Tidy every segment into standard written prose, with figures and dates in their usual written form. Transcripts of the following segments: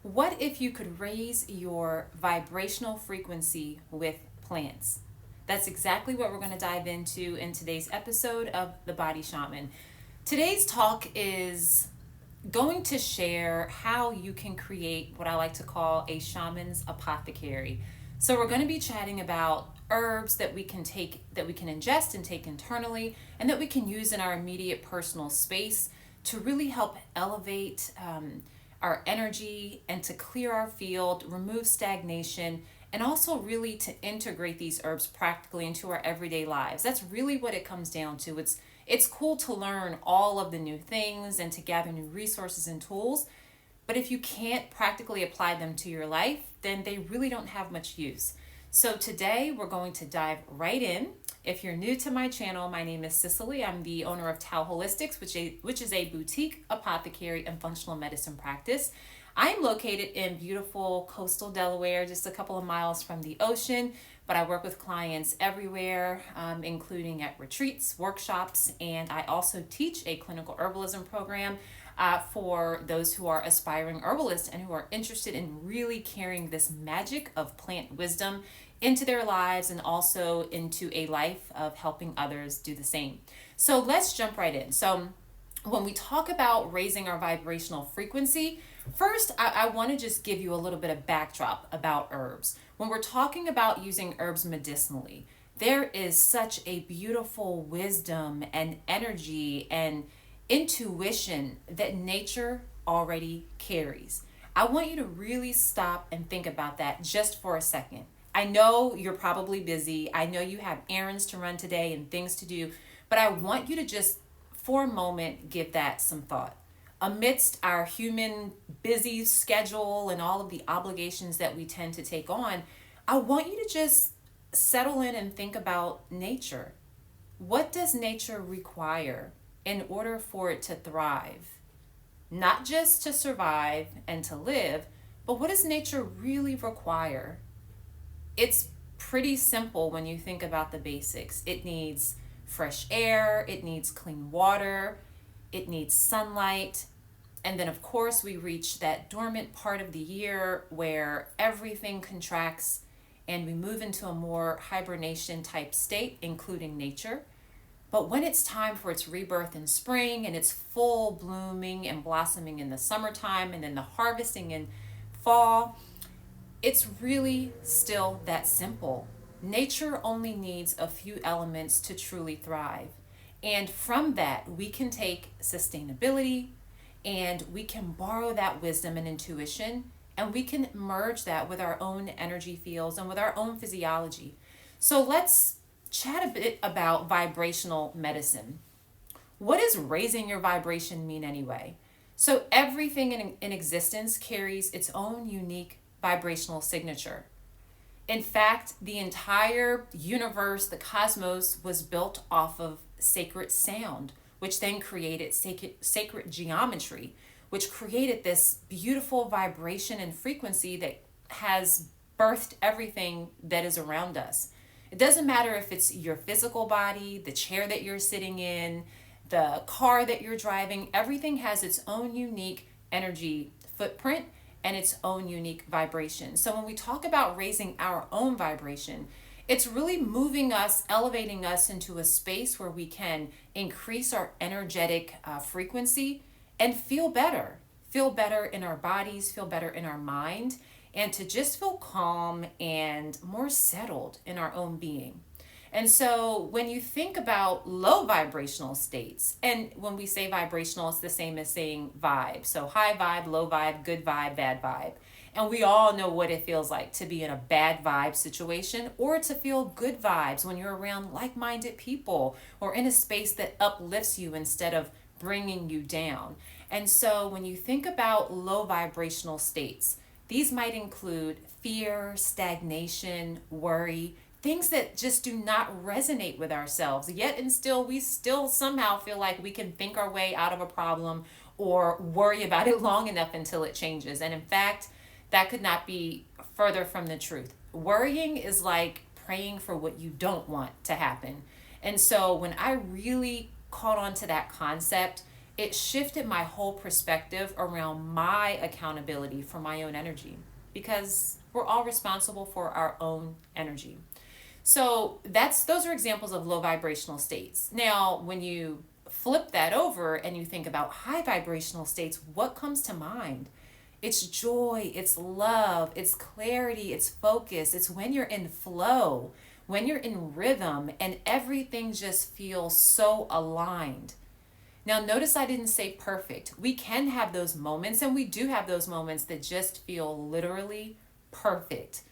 What if you could raise your vibrational frequency with plants? That's exactly what we're going to dive into in today's episode of The Body Shaman. Today's talk is going to share how you can create what I like to call a shaman's apothecary. So we're going to be chatting about herbs that we can take, that we can ingest and take internally, and that we can use in our immediate personal space to really help elevate our energy and to clear our field, remove stagnation, and also really to integrate these herbs practically into our everyday lives. That's really what it comes down to. It's cool to learn all of the new things and to gather new resources and tools, but if you can't practically apply them to your life, then they really don't have much use. So today we're going to dive right in. If you're new to my channel, my name is Cicely. I'm the owner of Tao Holistics, which is a boutique apothecary and functional medicine practice. I'm located in beautiful coastal Delaware, just a couple of miles from the ocean, but I work with clients everywhere, including at retreats, workshops, and I also teach a clinical herbalism program for those who are aspiring herbalists and who are interested in really carrying this magic of plant wisdom into their lives and also into a life of helping others do the same. So let's jump right in. So when we talk about raising our vibrational frequency, first I want to just give you a little bit of backdrop about herbs. When we're talking about using herbs medicinally, there is such a beautiful wisdom and energy and intuition that nature already carries. I want you to really stop and think about that just for a second. I know you're probably busy. I know you have errands to run today and things to do, but I want you to just for a moment give that some thought. Amidst our human busy schedule and all of the obligations that we tend to take on, I want you to just settle in and think about nature. What does nature require in order for it to thrive? Not just to survive and to live, but what does nature really require? It's pretty simple when you think about the basics. It needs fresh air, it needs clean water, it needs sunlight, and then of course we reach that dormant part of the year where everything contracts and we move into a more hibernation type state, including nature. But when it's time for its rebirth in spring and it's full blooming and blossoming in the summertime and then the harvesting in fall, it's really still that simple. Nature only needs a few elements to truly thrive. And from that, we can take sustainability and we can borrow that wisdom and intuition and we can merge that with our own energy fields and with our own physiology. So let's chat a bit about vibrational medicine. What does raising your vibration mean anyway? So everything in existence carries its own unique vibrational signature. In fact, the entire universe, the cosmos, was built off of sacred sound, which then created sacred geometry, which created this beautiful vibration and frequency that has birthed everything that is around us. It doesn't matter if it's your physical body, the chair that you're sitting in, the car that you're driving, everything has its own unique energy footprint and its own unique vibration. So when we talk about raising our own vibration, it's really moving us, elevating us into a space where we can increase our energetic frequency and feel better in our bodies, feel better in our mind, and to just feel calm and more settled in our own being. And so when you think about low vibrational states, and when we say vibrational, it's the same as saying vibe. So high vibe, low vibe, good vibe, bad vibe. And we all know what it feels like to be in a bad vibe situation or to feel good vibes when you're around like-minded people or in a space that uplifts you instead of bringing you down. And so when you think about low vibrational states, these might include fear, stagnation, worry, things that just do not resonate with ourselves. Yet and still, we still somehow feel like we can think our way out of a problem or worry about it long enough until it changes. And in fact, that could not be further from the truth. Worrying is like praying for what you don't want to happen. And so when I really caught on to that concept, it shifted my whole perspective around my accountability for my own energy, because we're all responsible for our own energy. So those are examples of low vibrational states. Now, when you flip that over and you think about high vibrational states, what comes to mind? It's joy, it's love, it's clarity, it's focus. It's when you're in flow, when you're in rhythm, and everything just feels so aligned. Now, notice I didn't say perfect. We can have those moments, and we do have those moments that just feel literally perfect.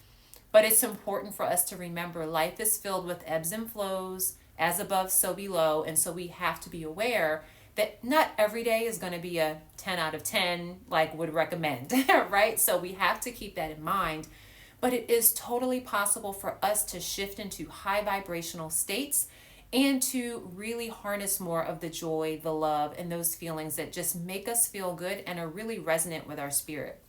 But it's important for us to remember life is filled with ebbs and flows, as above, so below. And so we have to be aware that not every day is going to be a 10 out of 10, like would recommend, right? So we have to keep that in mind. But it is totally possible for us to shift into high vibrational states and to really harness more of the joy, the love, and those feelings that just make us feel good and are really resonant with our spirit.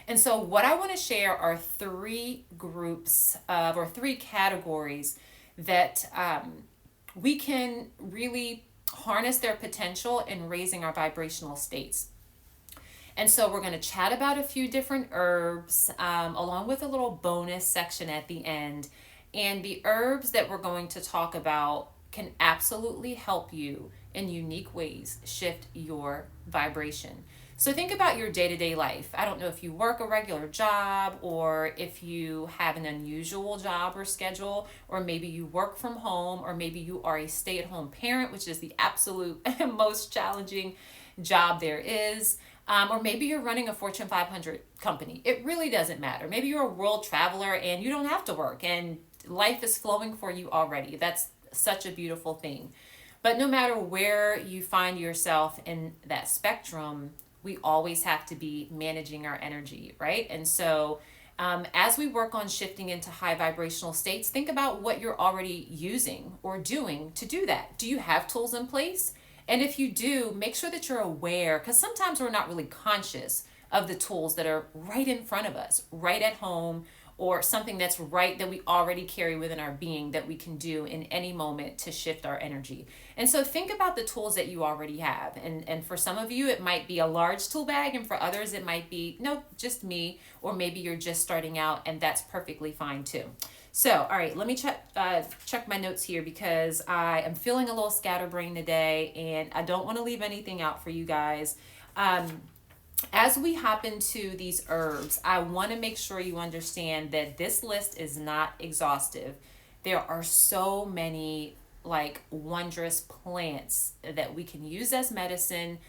And so what I want to share are three groups or three categories that we can really harness their potential in raising our vibrational states. And so we're going to chat about a few different herbs along with a little bonus section at the end. And the herbs that we're going to talk about can absolutely help you in unique ways shift your vibration. So think about your day-to-day life. I don't know if you work a regular job or if you have an unusual job or schedule, or maybe you work from home, or maybe you are a stay-at-home parent, which is the absolute most challenging job there is. Or maybe you're running a Fortune 500 company. It really doesn't matter. Maybe you're a world traveler and you don't have to work and life is flowing for you already. That's such a beautiful thing. But no matter where you find yourself in that spectrum, we always have to be managing our energy, right? And so as we work on shifting into high vibrational states, think about what you're already using or doing to do that. Do you have tools in place? And if you do, make sure that you're aware, because sometimes we're not really conscious of the tools that are right in front of us, right at home, or something that's right that we already carry within our being that we can do in any moment to shift our energy. And so think about the tools that you already have. And for some of you, it might be a large tool bag, and for others, it might be, no, just me, or maybe you're just starting out, and that's perfectly fine too. So, all right, let me check my notes here, because I am feeling a little scatterbrained today, and I don't want to leave anything out for you guys. As we hop into these herbs, I want to make sure you understand that this list is not exhaustive. There are so many like wondrous plants that we can use as medicine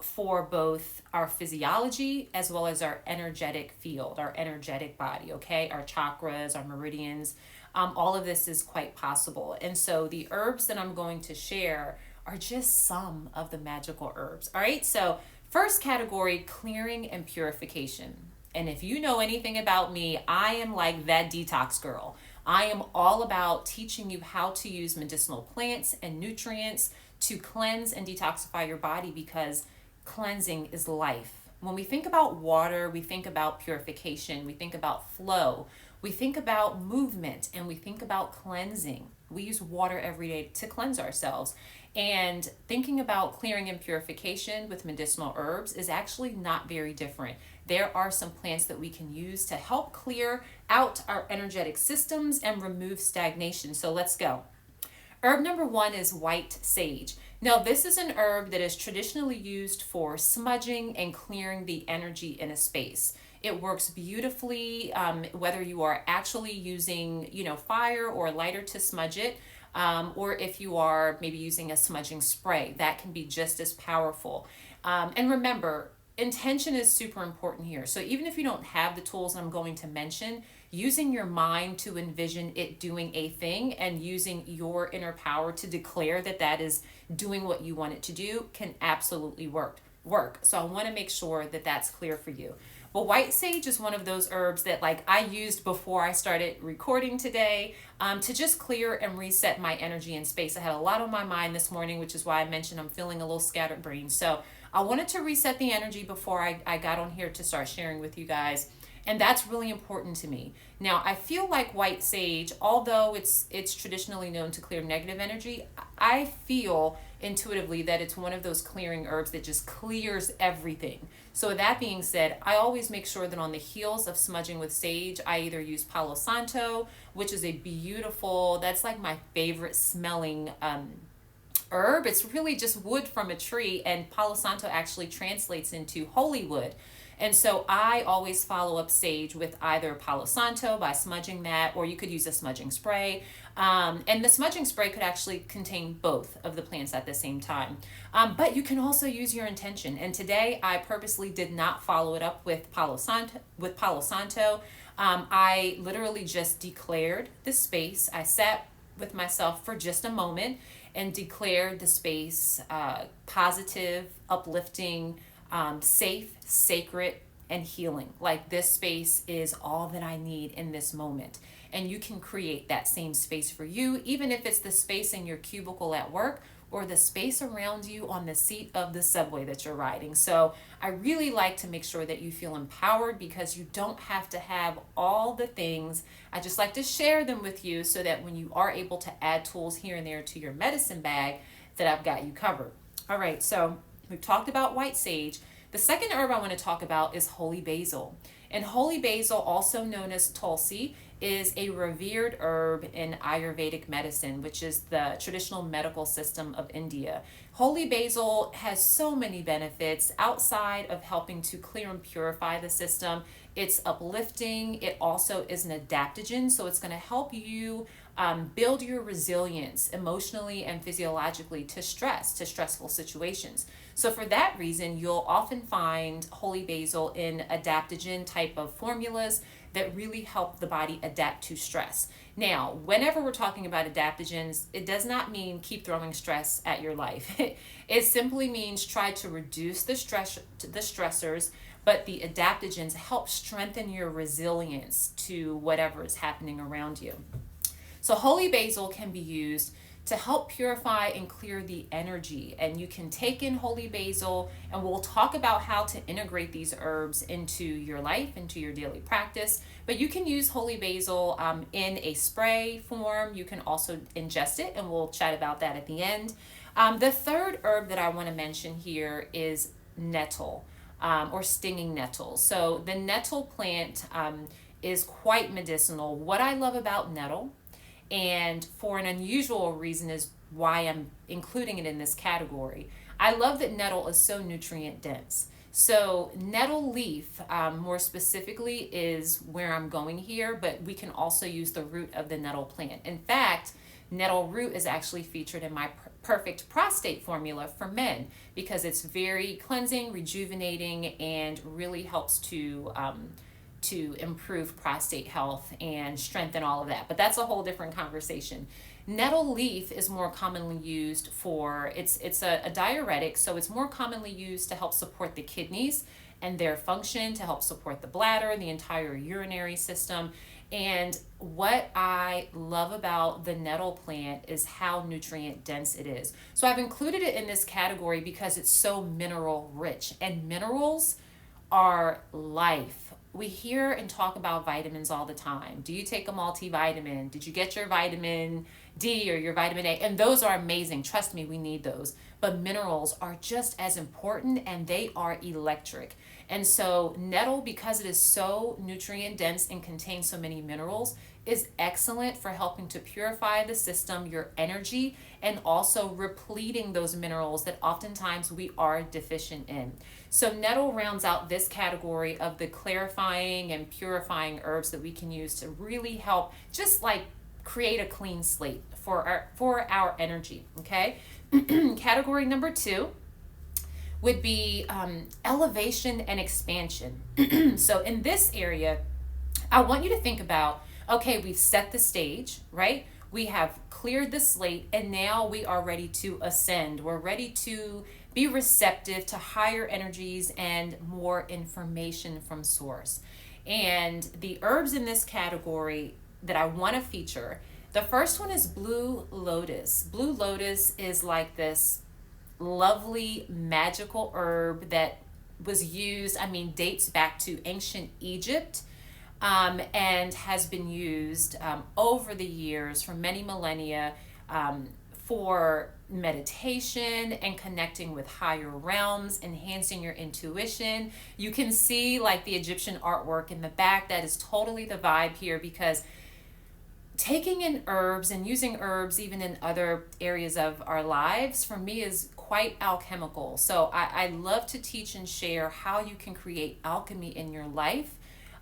for both our physiology as well as our energetic field, our energetic body, okay? Our chakras, our meridians, all of this is quite possible. And so the herbs that I'm going to share are just some of the magical herbs, all right? So first category, clearing and purification. And if you know anything about me, I am like that detox girl. I am all about teaching you how to use medicinal plants and nutrients to cleanse and detoxify your body, because cleansing is life. When we think about water, we think about purification, we think about flow, we think about movement, and we think about cleansing. We use water every day to cleanse ourselves. And thinking about clearing and purification with medicinal herbs is actually not very different. There are some plants that we can use to help clear out our energetic systems and remove stagnation. So let's go. Herb number one is white sage. Now, this is an herb that is traditionally used for smudging and clearing the energy in a space. It works beautifully whether you are actually using, fire or lighter to smudge it, or if you are maybe using a smudging spray, that can be just as powerful. And remember, intention is super important here. So even if you don't have the tools I'm going to mention, using your mind to envision it doing a thing and using your inner power to declare that that is doing what you want it to do can absolutely work. So I want to make sure that that's clear for you. But white sage is one of those herbs that I used before I started recording today to just clear and reset my energy and space. I had a lot on my mind this morning, which is why I mentioned I'm feeling a little scattered brain. So I wanted to reset the energy before I got on here to start sharing with you guys. And that's really important to me. Now, I feel like white sage, although it's traditionally known to clear negative energy, I feel intuitively that it's one of those clearing herbs that just clears everything. So with that being said, I always make sure that on the heels of smudging with sage, I either use Palo Santo, which is a beautiful, that's like my favorite smelling herb. It's really just wood from a tree, and Palo Santo actually translates into holy wood. And so I always follow up sage with either Palo Santo by smudging that, or you could use a smudging spray. And the smudging spray could actually contain both of the plants at the same time. But you can also use your intention. And today I purposely did not follow it up with Palo Santo. I literally just declared the space. I sat with myself for just a moment and declared the space positive, uplifting, safe, sacred, and healing. Like, this space is all that I need in this moment. And you can create that same space for you, even if it's the space in your cubicle at work or the space around you on the seat of the subway that you're riding. So I really like to make sure that you feel empowered, because you don't have to have all the things. I just like to share them with you so that when you are able to add tools here and there to your medicine bag, that I've got you covered. All right, so we've talked about white sage. The second herb I want to talk about is holy basil. And holy basil, also known as Tulsi, is a revered herb in Ayurvedic medicine, which is the traditional medical system of India. Holy basil has so many benefits outside of helping to clear and purify the system. It's uplifting. It also is an adaptogen, so it's going to help you build your resilience emotionally and physiologically to stressful situations. So for that reason, you'll often find holy basil in adaptogen type of formulas that really help the body adapt to stress. Now, whenever we're talking about adaptogens, it does not mean keep throwing stress at your life. It simply means try to reduce the stressors, but the adaptogens help strengthen your resilience to whatever is happening around you. So holy basil can be used to help purify and clear the energy. And you can take in holy basil, and we'll talk about how to integrate these herbs into your life, into your daily practice. But you can use holy basil in a spray form. You can also ingest it, and we'll chat about that at the end. The third herb that I want to mention here is nettle, or stinging nettle. So the nettle plant is quite medicinal. What I love about nettle, and for an unusual reason, is why I'm including it in this category. I love that nettle is so nutrient dense. So nettle leaf, more specifically, is where I'm going here, but we can also use the root of the nettle plant. In fact, nettle root is actually featured in my perfect prostate formula for men, because it's very cleansing, rejuvenating, and really helps to improve prostate health and strengthen all of that. But that's a whole different conversation. Nettle leaf is more commonly used for, it's a diuretic, so it's more commonly used to help support the kidneys and their function, to help support the bladder, the entire urinary system. And what I love about the nettle plant is how nutrient dense it is. So I've included it in this category because it's so mineral rich, and minerals are life. We hear and talk about vitamins all the time. Do you take a multivitamin? Did you get your vitamin D or your vitamin A? And those are amazing. Trust me, we need those. But minerals are just as important, and they are electric. And so nettle, because it is so nutrient dense and contains so many minerals, is excellent for helping to purify the system, your energy, and also repleting those minerals that oftentimes we are deficient in. So nettle rounds out this category of the clarifying and purifying herbs that we can use to really help just like create a clean slate for our energy, okay? Category number 2 would be elevation and expansion. So in this area, I want you to think about, okay, we've set the stage, right? We have cleared the slate, and now we are ready to ascend. We're ready to be receptive to higher energies and more information from source. And the herbs in this category that I want to feature, the first one is blue lotus. Blue lotus is like this lovely magical herb that was used, dates back to ancient Egypt, and has been used over the years for many millennia for meditation and connecting with higher realms, enhancing your intuition. You can see like the Egyptian artwork in the back. That is totally the vibe here, because taking in herbs and using herbs even in other areas of our lives, for me, is quite alchemical. So I love to teach and share how you can create alchemy in your life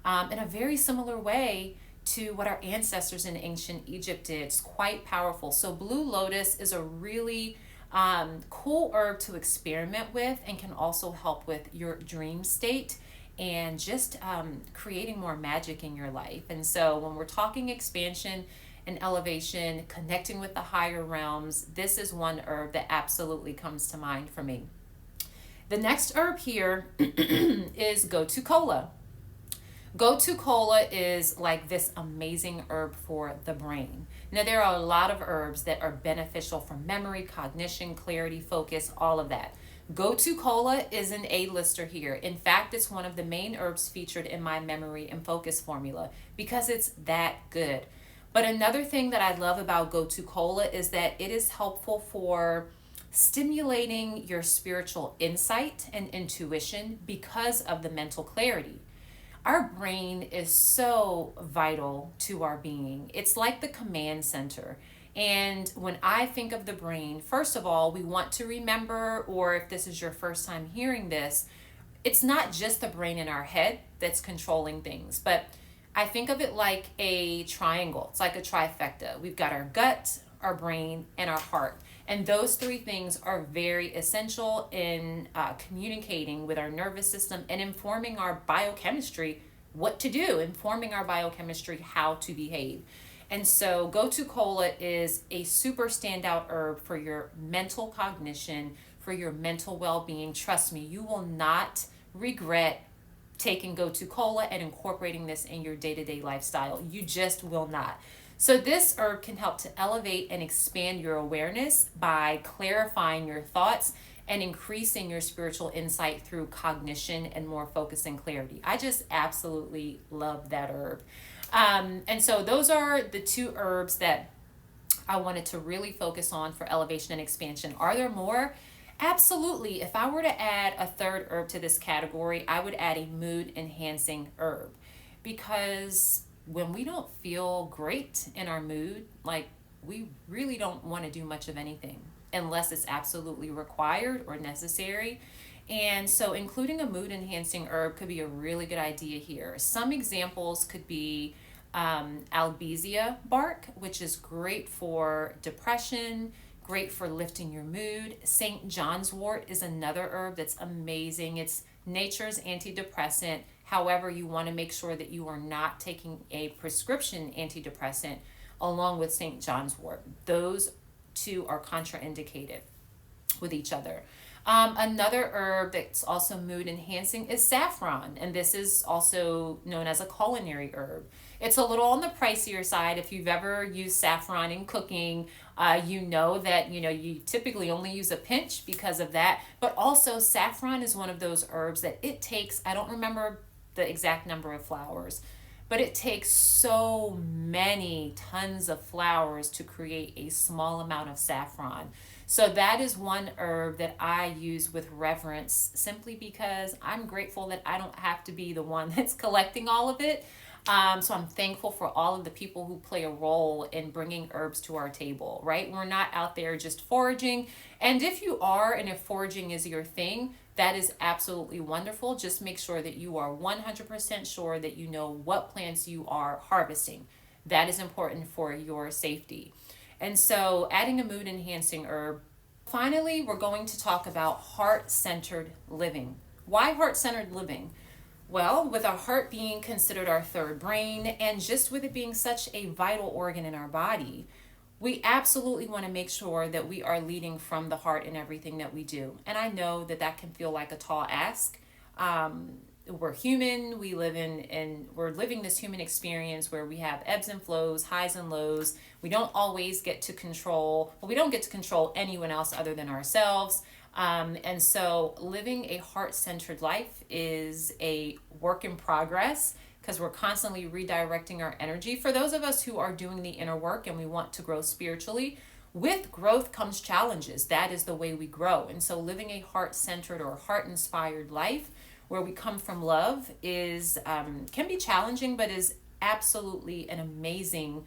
in a very similar way to what our ancestors in ancient Egypt did. It's quite powerful. So blue lotus is a really cool herb to experiment with, and can also help with your dream state and just creating more magic in your life. And so when we're talking expansion and elevation, connecting with the higher realms, this is one herb that absolutely comes to mind for me. The next herb here is Gotu Kola. Gotu Kola is like this amazing herb for the brain. Now, there are a lot of herbs that are beneficial for memory, cognition, clarity, focus, all of that. Gotu Kola is an A-lister here. In fact, it's one of the main herbs featured in my memory and focus formula because it's that good. But another thing that I love about Gotu Kola is that it is helpful for stimulating your spiritual insight and intuition because of the mental clarity. Our brain is so vital to our being. It's like the command center. And when I think of the brain, first of all, we want to remember, or if this is your first time hearing this, it's not just the brain in our head that's controlling things, but I think of it like a triangle. It's like a trifecta. We've got our gut, our brain, and our heart. And those three things are very essential in communicating with our nervous system and informing our biochemistry what to do, informing our biochemistry how to behave. And so Gotu Kola is a super standout herb for your mental cognition, for your mental well-being. Trust me, you will not regret taking Gotu Kola and incorporating this in your day-to-day lifestyle. You just will not. So this herb can help to elevate and expand your awareness by clarifying your thoughts and increasing your spiritual insight through cognition and more focus and clarity. I just absolutely love that herb. And so those are the two herbs that I wanted to really focus on for elevation and expansion. Are there more? Absolutely. If I were to add a third herb to this category, I would add a mood enhancing herb, because when we don't feel great in our mood, like, we really don't want to do much of anything unless it's absolutely required or necessary. And so including a mood enhancing herb could be a really good idea here. Some examples could be Albizzia bark, which is great for depression, great for lifting your mood. St. John's wort is another herb that's amazing. It's nature's antidepressant. However, you want to make sure that you are not taking a prescription antidepressant along with St. John's wort. Those two are contraindicated with each other. Another herb that's also mood enhancing is saffron, and this is also known as a culinary herb. It's a little on the pricier side. If you've ever used saffron in cooking, you know that you typically only use a pinch because of that. But also saffron is one of those herbs that it takes, I don't remember the exact number of flowers, but it takes so many tons of flowers to create a small amount of saffron. So that is one herb that I use with reverence, simply because I'm grateful that I don't have to be the one that's collecting all of it. So I'm thankful for all of the people who play a role in bringing herbs to our table, right? We're not out there just foraging. And if you are, and if foraging is your thing, that is absolutely wonderful. Just make sure that you are 100% sure that you know what plants you are harvesting. That is important for your safety. And so adding a mood enhancing herb. Finally, we're going to talk about heart-centered living. Why heart-centered living? Well, with our heart being considered our third brain, and just with it being such a vital organ in our body, we absolutely want to make sure that we are leading from the heart in everything that we do. And I know that that can feel like a tall ask. We're human. We're living this human experience where we have ebbs and flows, highs and lows. We don't always get to control. Well, we don't get to control anyone else other than ourselves. And so living a heart-centered life is a work in progress, because we're constantly redirecting our energy. For those of us who are doing the inner work and we want to grow spiritually, with growth comes challenges. That is the way we grow. And so living a heart-centered or heart-inspired life where we come from love is can be challenging, but is absolutely an amazing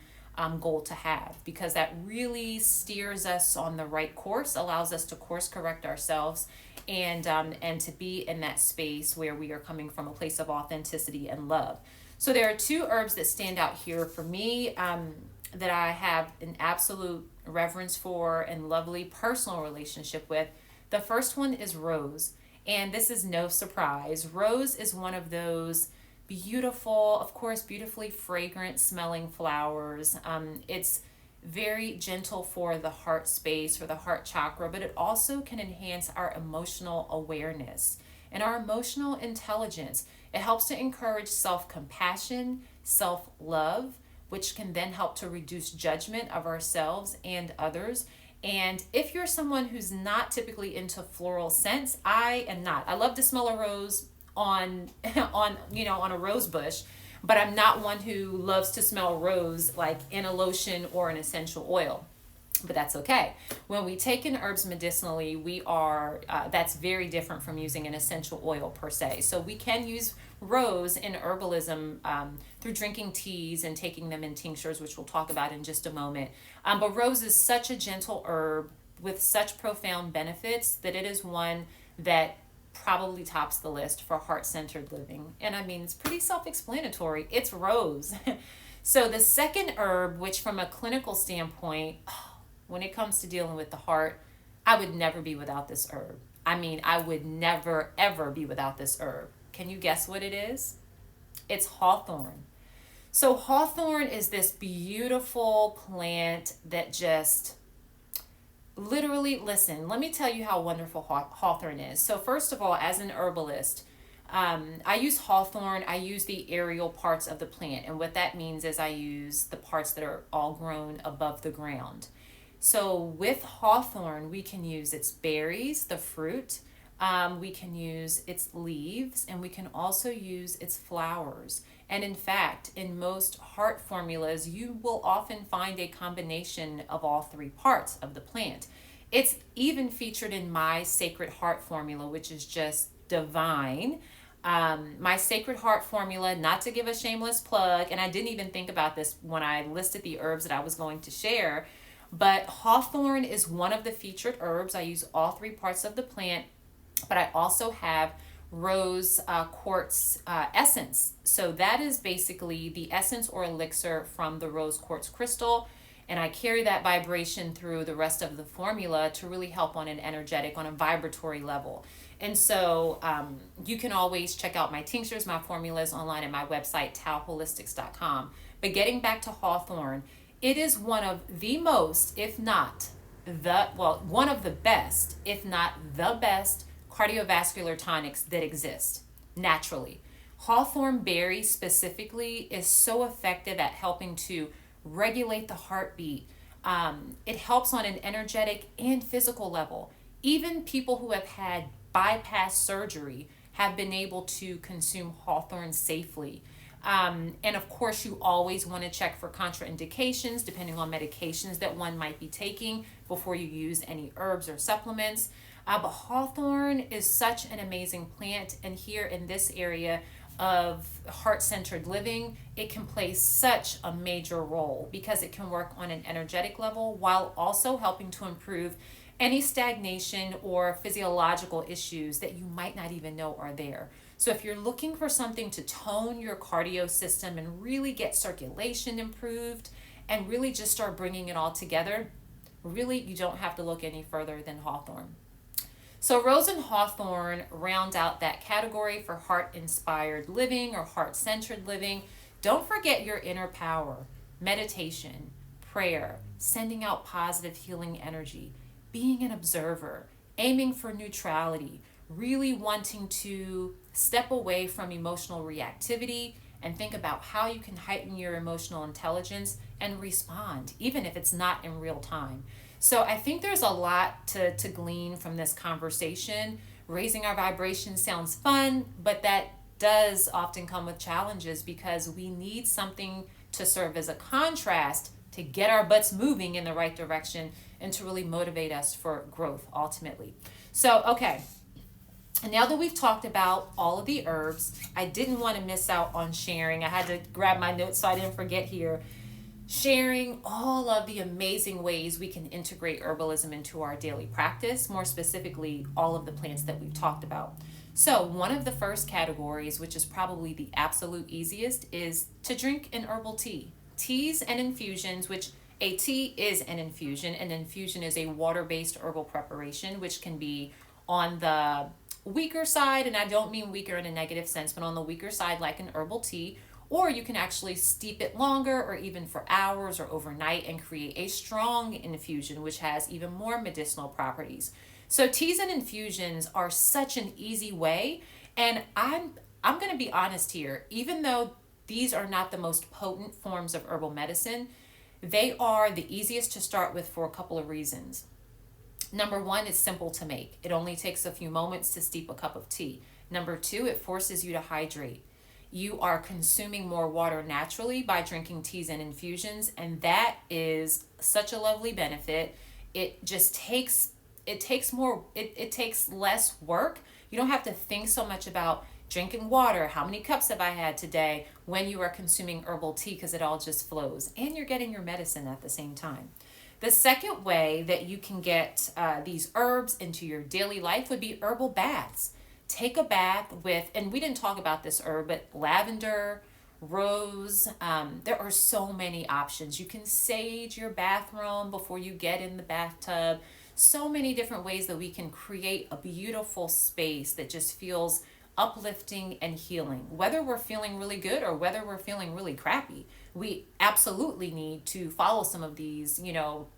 goal to have, because that really steers us on the right course, allows us to course correct ourselves, and to be in that space where we are coming from a place of authenticity and love. So there are two herbs that stand out here for me that I have an absolute reverence for and lovely personal relationship with. The first one is rose, and this is no surprise. Rose is one of those beautiful, of course, beautifully fragrant smelling flowers. It's very gentle for the heart space, for the heart chakra, but it also can enhance our emotional awareness and our emotional intelligence. It helps to encourage self-compassion, self-love, which can then help to reduce judgment of ourselves and others. And if you're someone who's not typically into floral scents, I am not. I love to smell a rose on on a rose bush, but I'm not one who loves to smell rose like in a lotion or an essential oil. But that's okay. When we take in herbs medicinally, we are that's very different from using an essential oil per se. So we can use rose in herbalism through drinking teas and taking them in tinctures, which we'll talk about in just a moment. But rose is such a gentle herb with such profound benefits that it is one that probably tops the list for heart-centered living. And I mean, it's pretty self-explanatory. It's rose. So the second herb, which from a clinical standpoint, when it comes to dealing with the heart, I would never be without this herb. I mean, I would never, ever be without this herb. Can you guess what it is? It's hawthorn. So hawthorn is this beautiful plant that just literally, listen, let me tell you how wonderful hawthorn is. So first of all, as an herbalist, I use hawthorn. I use the aerial parts of the plant. And what that means is I use the parts that are all grown above the ground. So with hawthorn, we can use its berries, the fruit, we can use its leaves, and we can also use its flowers. And in fact, in most heart formulas, you will often find a combination of all three parts of the plant. It's even featured in my Sacred Heart formula, which is just divine. My Sacred Heart formula, not to give a shameless plug, and I didn't even think about this when I listed the herbs that I was going to share, but hawthorn is one of the featured herbs. I use all three parts of the plant, but I also have rose quartz essence. So that is basically the essence or elixir from the rose quartz crystal. And I carry that vibration through the rest of the formula to really help on an energetic, on a vibratory level. And so you can always check out my tinctures, my formulas online at my website, taoholistics.com. But getting back to hawthorn, it is one of the most, if not one of the best, if not the best, cardiovascular tonics that exist naturally. Hawthorn berry specifically is so effective at helping to regulate the heartbeat. It helps on an energetic and physical level. Even people who have had bypass surgery have been able to consume hawthorn safely. And of course, you always want to check for contraindications depending on medications that one might be taking before you use any herbs or supplements. But hawthorn is such an amazing plant, and here in this area of heart-centered living, it can play such a major role because it can work on an energetic level while also helping to improve any stagnation or physiological issues that you might not even know are there. So if you're looking for something to tone your cardio system and really get circulation improved and really just start bringing it all together, really you don't have to look any further than hawthorn. So rose and hawthorn round out that category for heart-inspired living or heart-centered living. Don't forget your inner power, meditation, prayer, sending out positive healing energy, being an observer, aiming for neutrality, really wanting to step away from emotional reactivity and think about how you can heighten your emotional intelligence and respond, even if it's not in real time. So I think there's a lot to glean from this conversation. Raising our vibration sounds fun, but that does often come with challenges because we need something to serve as a contrast to get our butts moving in the right direction and to really motivate us for growth ultimately. So, okay. And now that we've talked about all of the herbs, I didn't want to miss out on sharing. I had to grab my notes so I didn't forget here. Sharing all of the amazing ways we can integrate herbalism into our daily practice, more specifically, all of the plants that we've talked about. So, one of the first categories, which is probably the absolute easiest, is to drink an herbal tea. Teas and infusions, which a tea is an infusion. An infusion is a water-based herbal preparation, which can be on the weaker side, and I don't mean weaker in a negative sense, but on the weaker side, like an herbal tea, or you can actually steep it longer or even for hours or overnight and create a strong infusion, which has even more medicinal properties. So teas and infusions are such an easy way, and I'm going to be honest here, even though these are not the most potent forms of herbal medicine, they are the easiest to start with for a couple of reasons. Number one, it's simple to make. It only takes a few moments to steep a cup of tea. Number two, it forces you to hydrate. You are consuming more water naturally by drinking teas and infusions, and that is such a lovely benefit. It just takes less work. You don't have to think so much about drinking water, how many cups have I had today, when you are consuming herbal tea, because it all just flows, and you're getting your medicine at the same time. The second way that you can get these herbs into your daily life would be herbal baths. Take a bath with, and we didn't talk about this herb, but lavender, rose. There are so many options. You can sage your bathroom before you get in the bathtub. So many different ways that we can create a beautiful space that just feels uplifting and healing. Whether we're feeling really good or whether we're feeling really crappy, we absolutely need to follow some of these,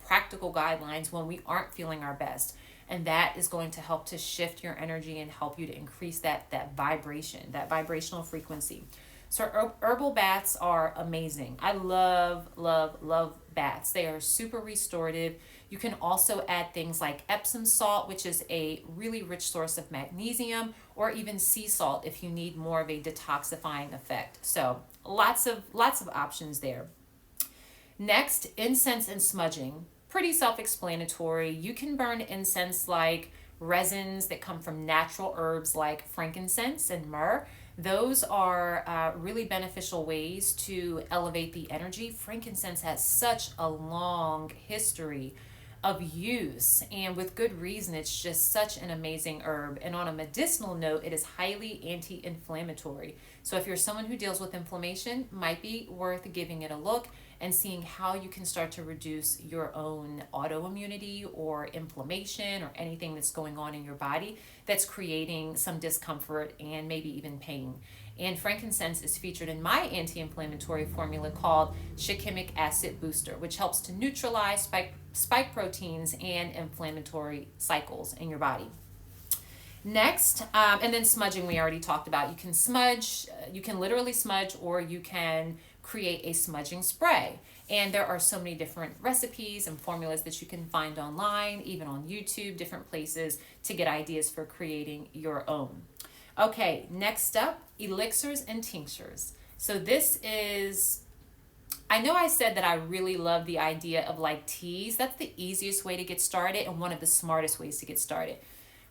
practical guidelines when we aren't feeling our best. And that is going to help to shift your energy and help you to increase that vibration, that vibrational frequency. So herbal baths are amazing. I love, love, love baths. They are super restorative. You can also add things like Epsom salt, which is a really rich source of magnesium, or even sea salt if you need more of a detoxifying effect. So lots of options there. Next, incense and smudging. Pretty self-explanatory. You can burn incense like resins that come from natural herbs like frankincense and myrrh. Those are really beneficial ways to elevate the energy. Frankincense has such a long history of use, and with good reason. It's just such an amazing herb. And on a medicinal note, it is highly anti-inflammatory. So if you're someone who deals with inflammation, might be worth giving it a look and seeing how you can start to reduce your own autoimmunity or inflammation or anything that's going on in your body that's creating some discomfort and maybe even pain. And frankincense is featured in my anti-inflammatory formula called shikimic acid booster, which helps to neutralize spike proteins and inflammatory cycles in your body. Next, and then smudging we already talked about. You can smudge, you can literally smudge, or you can create a smudging spray. And there are so many different recipes and formulas that you can find online, even on YouTube, different places to get ideas for creating your own. Okay, next up, elixirs and tinctures. So this is, I know I said that I really love the idea of like teas. That's the easiest way to get started and one of the smartest ways to get started.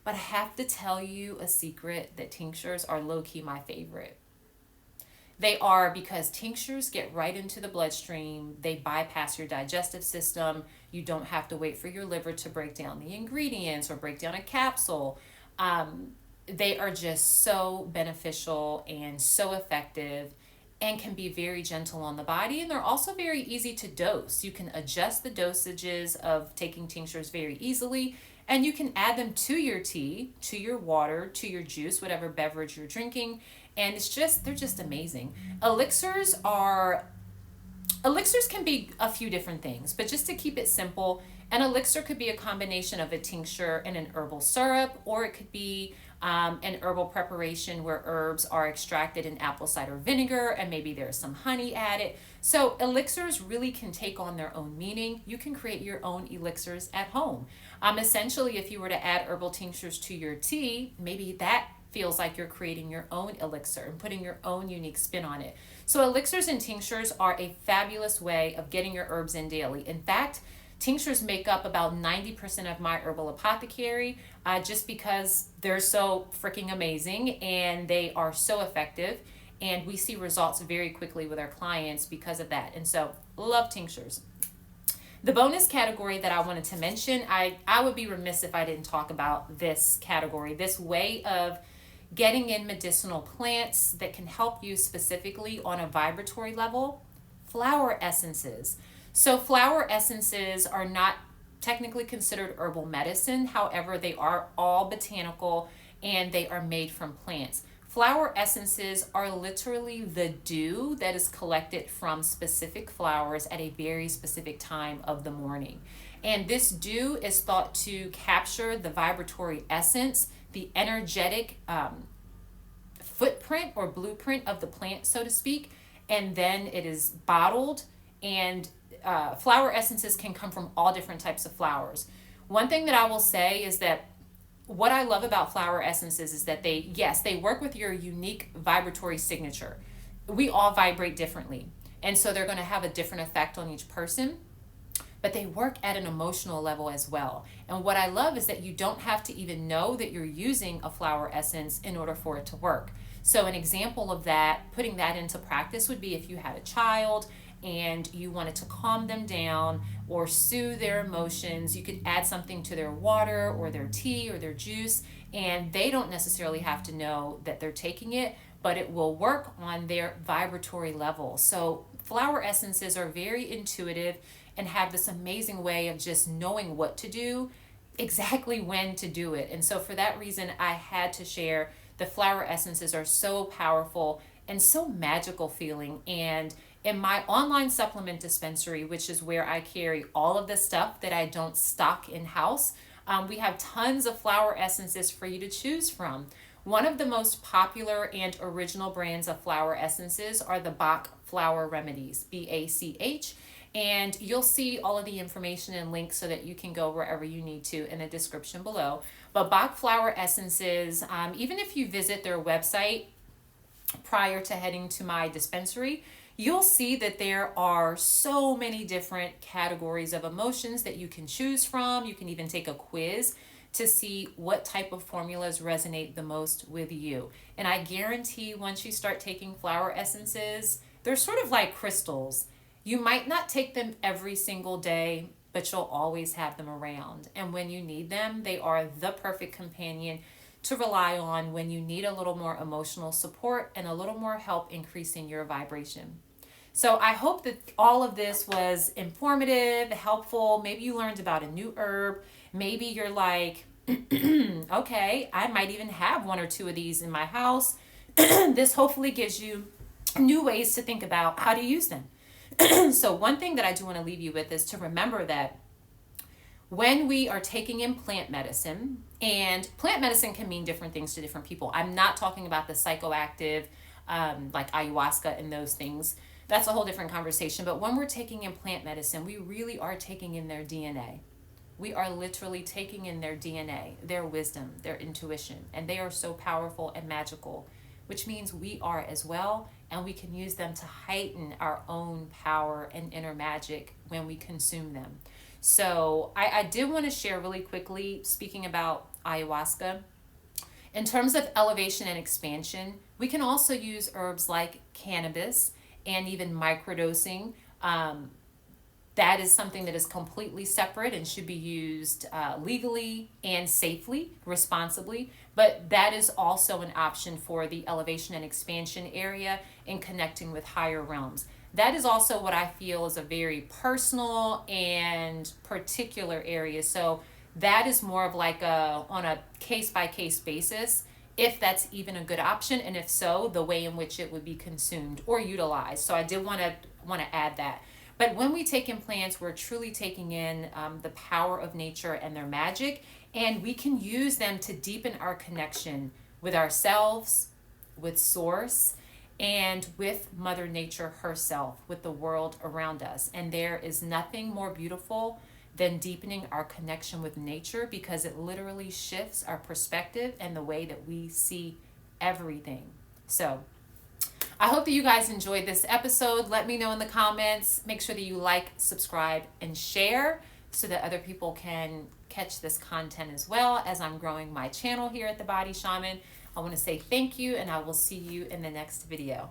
But I have to tell you a secret that tinctures are low-key my favorite. They are, because tinctures get right into the bloodstream. They bypass your digestive system. You don't have to wait for your liver to break down the ingredients or break down a capsule. They are just so beneficial and so effective and can be very gentle on the body. And they're also very easy to dose. You can adjust the dosages of taking tinctures very easily, and you can add them to your tea, to your water, to your juice, whatever beverage you're drinking. And they're just amazing. Elixirs can be a few different things, but just to keep it simple, an elixir could be a combination of a tincture and an herbal syrup, or it could be an herbal preparation where herbs are extracted in apple cider vinegar and maybe there's some honey added. So elixirs really can take on their own meaning. You can create your own elixirs at home. Essentially, if you were to add herbal tinctures to your tea, maybe that feels like you're creating your own elixir and putting your own unique spin on it. So elixirs and tinctures are a fabulous way of getting your herbs in daily. In fact, Tinctures make up about 90% of my herbal apothecary, just because they're so freaking amazing and they are so effective. And we see results very quickly with our clients because of that. And so, love tinctures. The bonus category that I wanted to mention, I would be remiss if I didn't talk about this category, this way of getting in medicinal plants that can help you specifically on a vibratory level. Flower essences. So flower essences are not technically considered herbal medicine. However, they are all botanical and they are made from plants. Flower essences are literally the dew that is collected from specific flowers at a very specific time of the morning. And this dew is thought to capture the vibratory essence, the energetic footprint or blueprint of the plant, so to speak, and then it is bottled. And flower essences can come from all different types of flowers. One thing that I will say is that what I love about flower essences is that they work with your unique vibratory signature. We all vibrate differently, and so they're going to have a different effect on each person, but they work at an emotional level as well. And what I love is that you don't have to even know that you're using a flower essence in order for it to work. So an example of that, putting that into practice, would be if you had a child and you wanted to calm them down or soothe their emotions. You could add something to their water or their tea or their juice, and they don't necessarily have to know that they're taking it, but it will work on their vibratory level. So flower essences are very intuitive and have this amazing way of just knowing what to do, exactly when to do it. And so for that reason, I had to share the flower essences are so powerful and so magical feeling. And in my online supplement dispensary, which is where I carry all of the stuff that I don't stock in-house, we have tons of flower essences for you to choose from. One of the most popular and original brands of flower essences are the Bach Flower Remedies, BACH. And you'll see all of the information and links so that you can go wherever you need to in the description below. But Bach Flower Essences, even if you visit their website prior to heading to my dispensary, you'll see that there are so many different categories of emotions that you can choose from. You can even take a quiz to see what type of formulas resonate the most with you. And I guarantee once you start taking flower essences, they're sort of like crystals. You might not take them every single day, but you'll always have them around. And when you need them, they are the perfect companion to rely on when you need a little more emotional support and a little more help increasing your vibration. So I hope that all of this was informative, helpful. Maybe you learned about a new herb. Maybe you're like, okay, I might even have one or two of these in my house. This hopefully gives you new ways to think about how to use them. So one thing that I do want to leave you with is to remember that when we are taking in plant medicine, and plant medicine can mean different things to different people. I'm not talking about the psychoactive, like ayahuasca and those things. That's a whole different conversation. But when we're taking in plant medicine, we really are taking in their DNA. We are literally taking in their DNA, their wisdom, their intuition, and they are so powerful and magical, which means we are as well, and we can use them to heighten our own power and inner magic when we consume them. So I did want to share really quickly, speaking about ayahuasca, in terms of elevation and expansion, we can also use herbs like cannabis and even microdosing. That is something that is completely separate and should be used legally and safely, responsibly. But that is also an option for the elevation and expansion area in connecting with higher realms. That is also what I feel is a very personal and particular area. So that is more of like on a case-by-case basis, if that's even a good option, and if so, the way in which it would be consumed or utilized. So I did want to add that. But when we take in plants, we're truly taking in the power of nature and their magic, and we can use them to deepen our connection with ourselves, with Source, and with Mother Nature herself, with the world around us. And there is nothing more beautiful than deepening our connection with nature, because it literally shifts our perspective and the way that we see everything. So I hope that you guys enjoyed this episode. Let me know in the comments. Make sure that you like, subscribe, and share so that other people can catch this content as well as I'm growing my channel here at The Body Shaman. I want to say thank you, and I will see you in the next video.